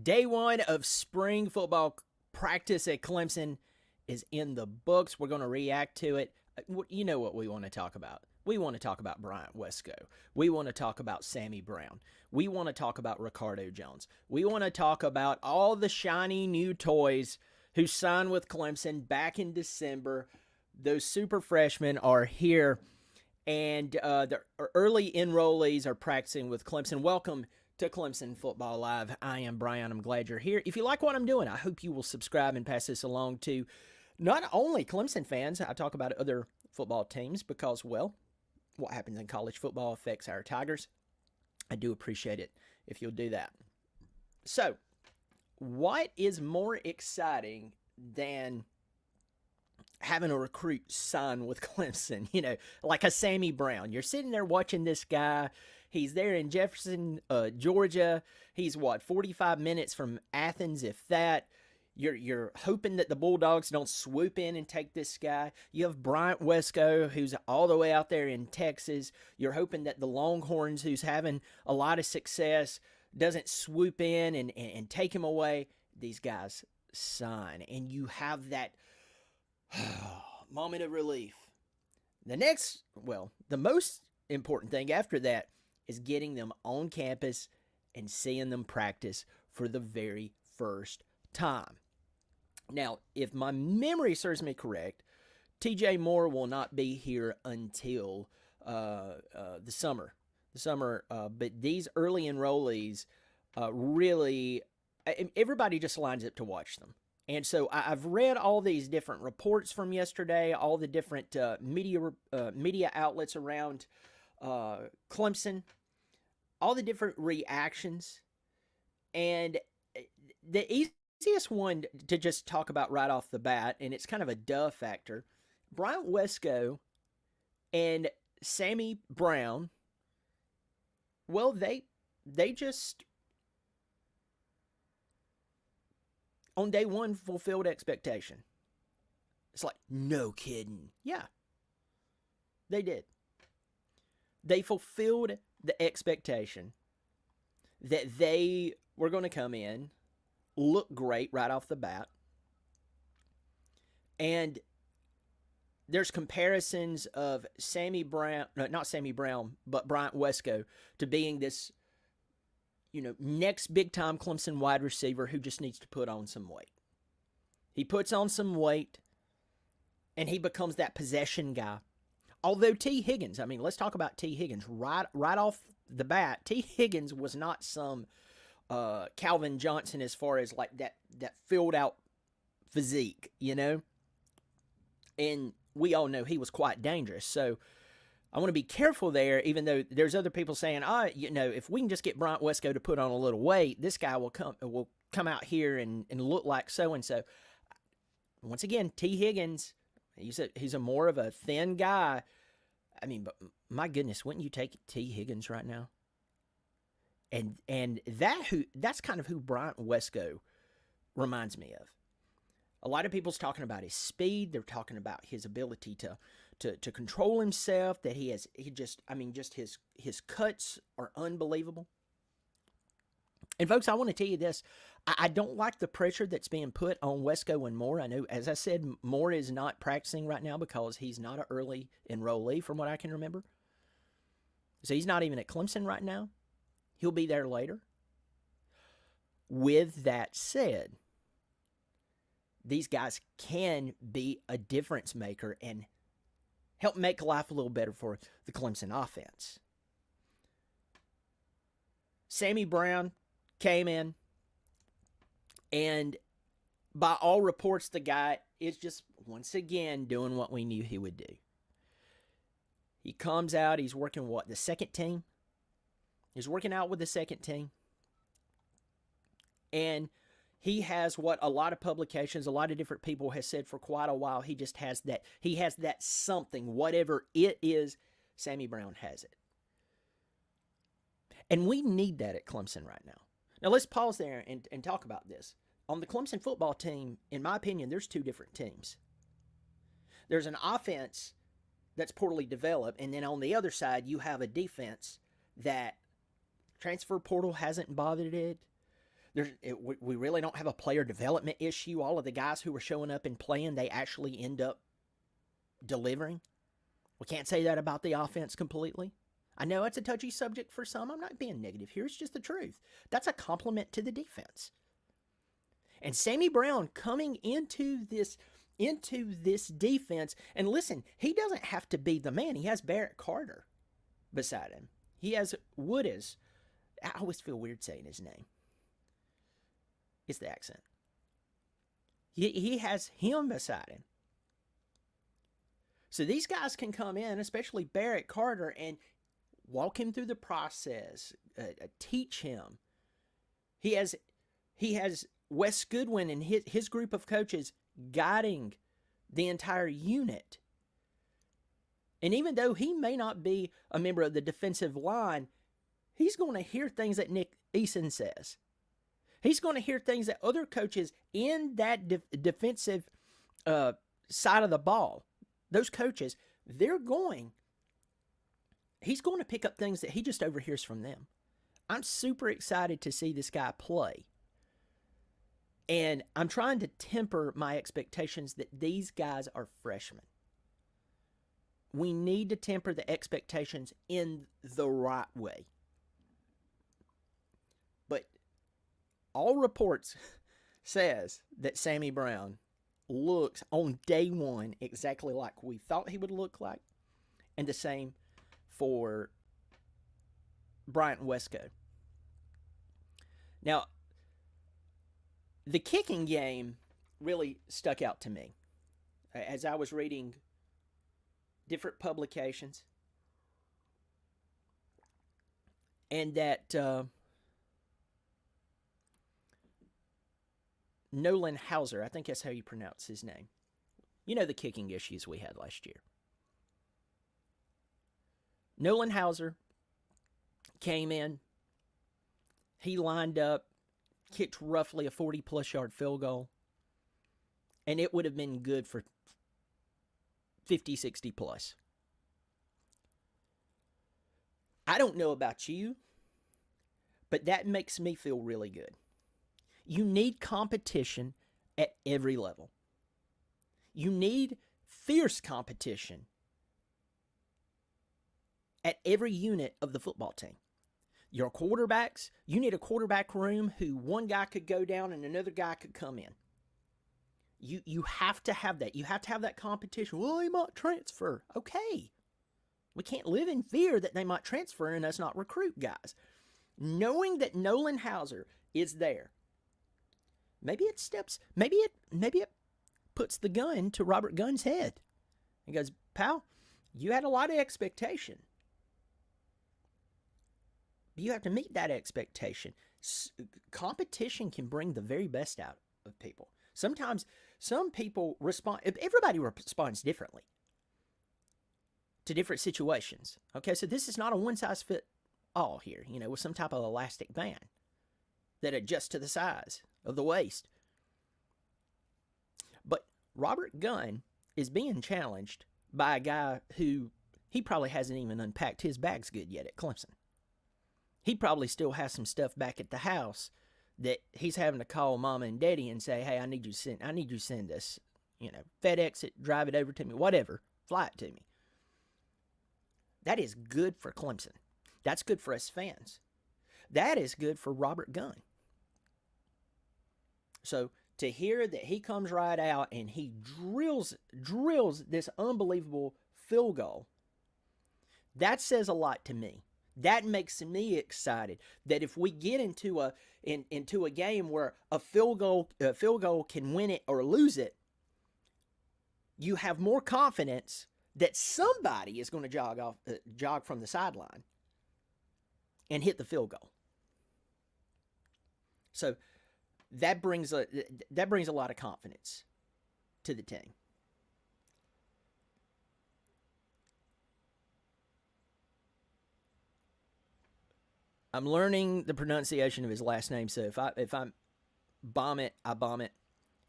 Day one of spring football practice at Clemson is in the books. We're going to react to it. You know what we want to talk about. We want to talk about Bryant Wesco. We want to talk about Sammy Brown. We want to talk about Ricardo Jones. We want to talk about all the shiny new toys who signed with Clemson back in December. Those super freshmen are here, and the early enrollees are practicing with Clemson. Welcome to Clemson Football Live. I am Brian. I'm glad you're here. If you like what I'm doing, I hope you will subscribe and pass this along to not only Clemson fans. I talk about other football teams because, well, what happens in college football affects our Tigers. I do appreciate it if you'll do that. So, what is more exciting than having a recruit sign with Clemson? You know, like a Sammy Brown. You're sitting there watching this guy. He's there in Jefferson, Georgia. He's, 45 minutes from Athens, if that. You're hoping that the Bulldogs don't swoop in and take this guy. You have Bryant Wesco, who's all the way out there in Texas. You're hoping that the Longhorns, who's having a lot of success, doesn't swoop in and take him away. These guys sign, and you have that moment of relief. The most important thing after that is getting them on campus and seeing them practice for the very first time. Now, if my memory serves me correct, TJ Moore will not be here until the summer. But these early enrollees really, everybody just lines up to watch them. And so I've read all these different reports from yesterday, all the different media outlets around Clemson, all the different reactions, and the easiest one to just talk about right off the bat, and it's kind of a duh factor, Bryant Wesco and Sammy Brown, well, they just, on day one, fulfilled expectation. It's like, no kidding. Yeah, they did. They fulfilled the expectation that they were going to come in, look great right off the bat. And there's comparisons of Sammy Brown, no, not Sammy Brown, but Bryant Wesco to being this, next big-time Clemson wide receiver who just needs to put on some weight. He puts on some weight, and he becomes that possession guy. Although T. Higgins, let's talk about T. Higgins. Right off the bat, T. Higgins was not some Calvin Johnson as far as like that filled out physique, and we all know he was quite dangerous. So I want to be careful there, even though there's other people saying, if we can just get Bryant Wesco to put on a little weight, this guy will come out here and look like so and so. Once again, T. Higgins, he's a more of a thin guy. But my goodness, wouldn't you take T. Higgins right now? And that's kind of who Bryant Wesco reminds me of. A lot of people's talking about his speed. They're talking about his ability to control himself. That his cuts are unbelievable. And folks, I want to tell you this. I don't like the pressure that's being put on Wesco and Moore. I know, as I said, Moore is not practicing right now because he's not an early enrollee from what I can remember. So he's not even at Clemson right now. He'll be there later. With that said, these guys can be a difference maker and help make life a little better for the Clemson offense. Sammy Brown came in, and by all reports, the guy is just, once again, doing what we knew he would do. He comes out, he's working the second team? He's working out with the second team. And he has what a lot of publications, a lot of different people have said for quite a while. He just has that. He has that something, whatever it is, Sammy Brown has it. And we need that at Clemson right now. Now, let's pause there and talk about this. On the Clemson football team, in my opinion, there's two different teams. There's an offense that's poorly developed, and then on the other side, you have a defense that transfer portal hasn't bothered it. We really don't have a player development issue. All of the guys who are showing up and playing, they actually end up delivering. We can't say that about the offense completely. I know it's a touchy subject for some. I'm not being negative here. It's just the truth. That's a compliment to the defense. And Sammy Brown coming into this defense, and listen, he doesn't have to be the man. He has Barrett Carter beside him. He has Woodis. I always feel weird saying his name. It's the accent. He has him beside him. So these guys can come in, especially Barrett Carter, and walk him through the process, teach him. He has Wes Goodwin and his group of coaches guiding the entire unit. And even though he may not be a member of the defensive line, he's going to hear things that Nick Eason says. He's going to hear things that other coaches in that defensive side of the ball, those coaches, he's going to pick up things that he just overhears from them. I'm super excited to see this guy play. And I'm trying to temper my expectations that these guys are freshmen. We need to temper the expectations in the right way. But all reports says that Sammy Brown looks on day one exactly like we thought he would look like. And the same for Bryant Wesco. Now, the kicking game really stuck out to me as I was reading different publications, and that Nolan Hauser, I think that's how you pronounce his name. You know the kicking issues we had last year. Nolan Hauser came in. He lined up, kicked roughly a 40-plus yard field goal, and it would have been good for 50, 60 plus. I don't know about you, but that makes me feel really good. You need competition at every level. You need fierce competition at every unit of the football team. Your quarterbacks, you need a quarterback room who one guy could go down and another guy could come in. You have to have that. You have to have that competition. Well, he might transfer. Okay. We can't live in fear that they might transfer and us not recruit guys. Knowing that Nolan Hauser is there, maybe it puts the gun to Robert Gunn's head. He goes, pal, you had a lot of expectation. You have to meet that expectation. Competition can bring the very best out of people. Sometimes some people respond, everybody responds differently to different situations. Okay, so this is not a one-size-fits-all here, with some type of elastic band that adjusts to the size of the waist. But Robert Gunn is being challenged by a guy who he probably hasn't even unpacked his bags good yet at Clemson. He probably still has some stuff back at the house that he's having to call mama and daddy and say, hey, I need you to send this, FedEx it, drive it over to me, whatever, fly it to me. That is good for Clemson. That's good for us fans. That is good for Robert Gunn. So to hear that he comes right out and he drills this unbelievable field goal, that says a lot to me. That makes me excited that if we get into a game where a field goal can win it or lose it, you have more confidence that somebody is going to jog from the sideline and hit the field goal. So that brings a lot of confidence to the team. I'm learning the pronunciation of his last name, so if I bomb it, I bomb it.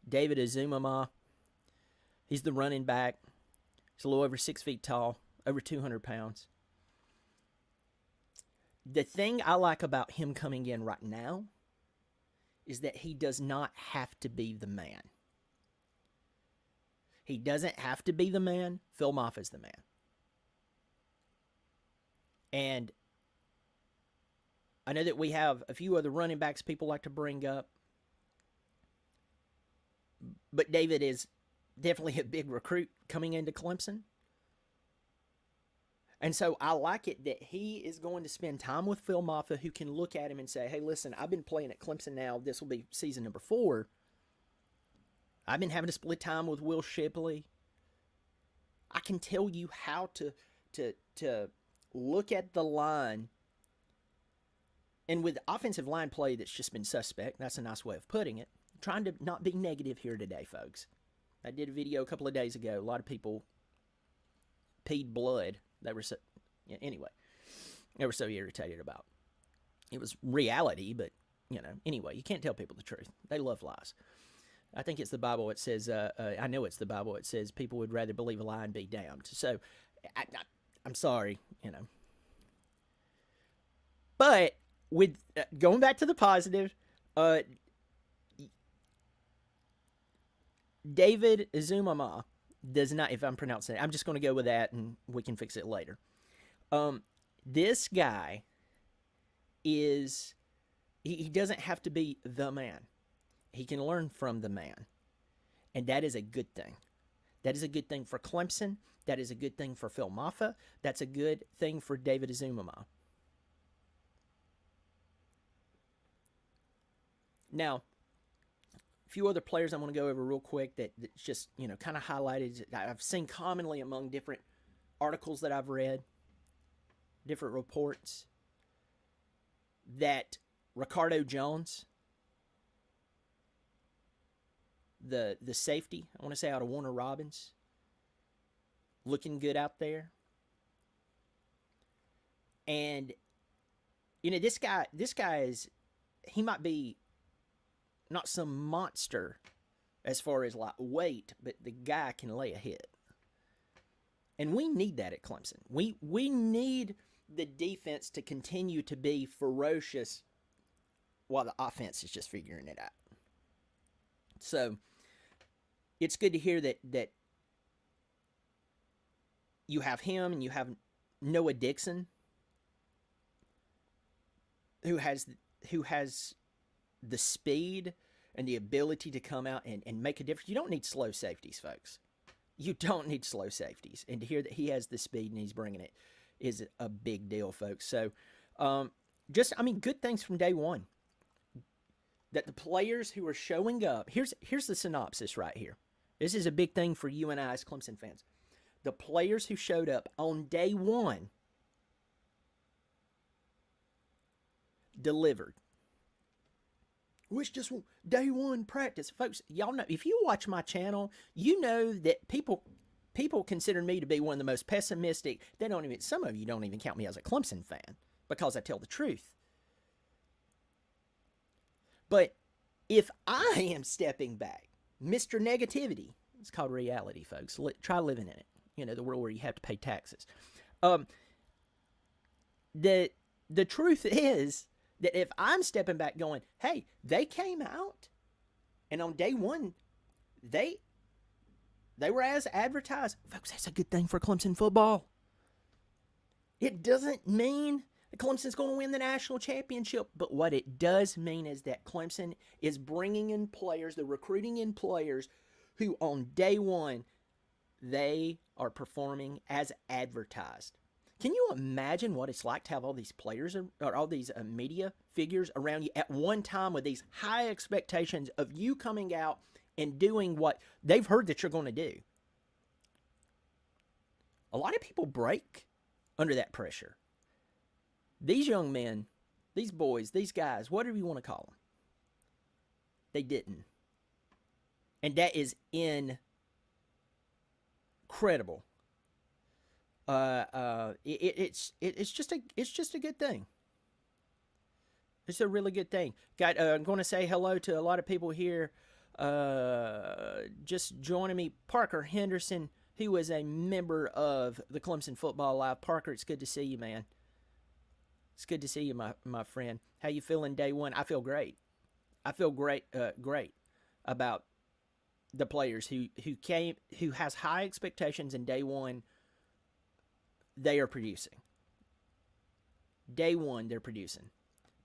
David Azumama. He's the running back. He's a little over 6 feet tall, over 200 pounds. The thing I like about him coming in right now is that he does not have to be the man. He doesn't have to be the man. Phil Maffa's the man. And I know that we have a few other running backs people like to bring up. But David is definitely a big recruit coming into Clemson. And so I like it that he is going to spend time with Phil Maffa, who can look at him and say, hey, listen, I've been playing at Clemson now. This will be season number 4. I've been having to split time with Will Shipley. I can tell you how to look at the line. And with offensive line play that's just been suspect, that's a nice way of putting it. I'm trying to not be negative here today, folks. I did a video a couple of days ago. A lot of people peed blood. They were so, anyway, they were so irritated about. It was reality, but, anyway, you can't tell people the truth. They love lies. I think it's the Bible. It says, I know it's the Bible. It says people would rather believe a lie and be damned. So, I'm sorry, But with going back to the positive, David Azumama does not, if I'm pronouncing it, I'm just going to go with that and we can fix it later. This guy is, he doesn't have to be the man. He can learn from the man. And that is a good thing. That is a good thing for Clemson. That is a good thing for Phil Maffa. That's a good thing for David Azumama. Now, a few other players I want to go over real quick that just, kind of highlighted. I've seen commonly among different articles that I've read, different reports, that Ricardo Jones, the safety, I want to say out of Warner Robins, looking good out there. And, this guy is, he might be not some monster as far as like weight, but the guy can lay a hit. And we need that at Clemson. We need the defense to continue to be ferocious while the offense is just figuring it out. So it's good to hear that you have him and you have Noah Dixon, who has the speed and the ability to come out and make a difference. You don't need slow safeties, folks. You don't need slow safeties. And to hear that he has the speed and he's bringing it is a big deal, folks. So, good things from day one. That the players who are showing up, here's the synopsis right here. This is a big thing for you and I as Clemson fans. The players who showed up on day one delivered. It's just day one practice. Folks, y'all know, if you watch my channel, you know that people consider me to be one of the most pessimistic. Some of you don't even count me as a Clemson fan because I tell the truth. But if I am stepping back, Mr. Negativity, it's called reality, folks. Try living in it. The world where you have to pay taxes. The truth is that if I'm stepping back going, hey, they came out, and on day one, they were as advertised. Folks, that's a good thing for Clemson football. It doesn't mean that Clemson's going to win the national championship, but what it does mean is that Clemson is bringing in players, they're recruiting in players who on day one, they are performing as advertised. Can you imagine what it's like to have all these players or all these media figures around you at one time with these high expectations of you coming out and doing what they've heard that you're going to do? A lot of people break under that pressure. These young men, these boys, these guys, whatever you want to call them, they didn't. And that is incredible. It's just a good thing. It's a really good thing. I'm going to say hello to a lot of people here. Just joining me, Parker Henderson, who is a member of the Clemson Football Live. Parker, it's good to see you, man. It's good to see you, my friend. How you feeling day one? I feel great. I feel great about the players who has high expectations in day one. They are producing. Day one, they're producing.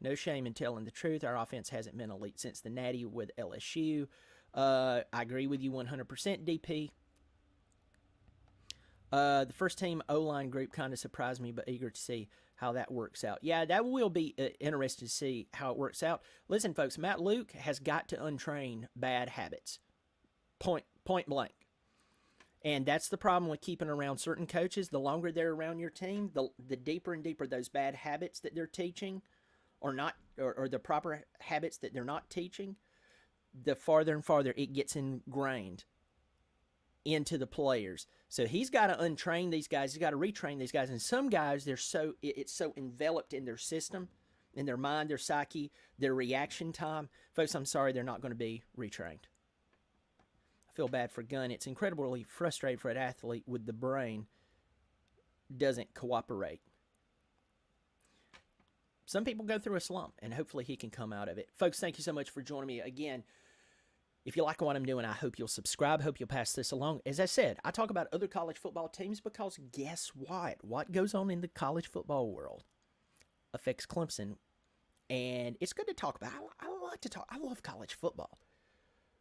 No shame in telling the truth. Our offense hasn't been elite since the Natty with LSU. I agree with you 100%, DP. The first team O-line group kind of surprised me, but eager to see how that works out. Yeah, that will be interesting to see how it works out. Listen, folks, Matt Luke has got to untrain bad habits. Point blank. And that's the problem with keeping around certain coaches. The longer they're around your team, the deeper and deeper those bad habits that they're teaching or not, or the proper habits that they're not teaching, the farther and farther it gets ingrained into the players. So he's got to untrain these guys. He's got to retrain these guys. And some guys, it's so enveloped in their system, in their mind, their psyche, their reaction time. Folks, I'm sorry, they're not going to be retrained. I feel bad for Gunn. It's incredibly frustrating for an athlete with the brain doesn't cooperate. Some people go through a slump, and hopefully he can come out of it. Folks, thank you so much for joining me again. If you like what I'm doing, I hope you'll subscribe. Hope you'll pass this along. As I said, I talk about other college football teams because guess what? What goes on in the college football world affects Clemson. And it's good to talk about. I like to talk. I love college football.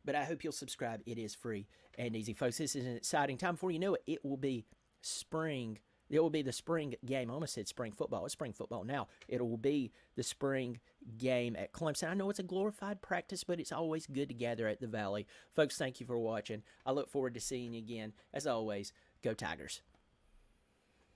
But I hope you'll subscribe. It is free and easy. Folks, this is an exciting time. Before you know it, it will be spring. It will be the spring game. I almost said spring football. It's spring football now. It will be the spring game at Clemson. I know it's a glorified practice, but it's always good to gather at the Valley. Folks, thank you for watching. I look forward to seeing you again. As always, go Tigers.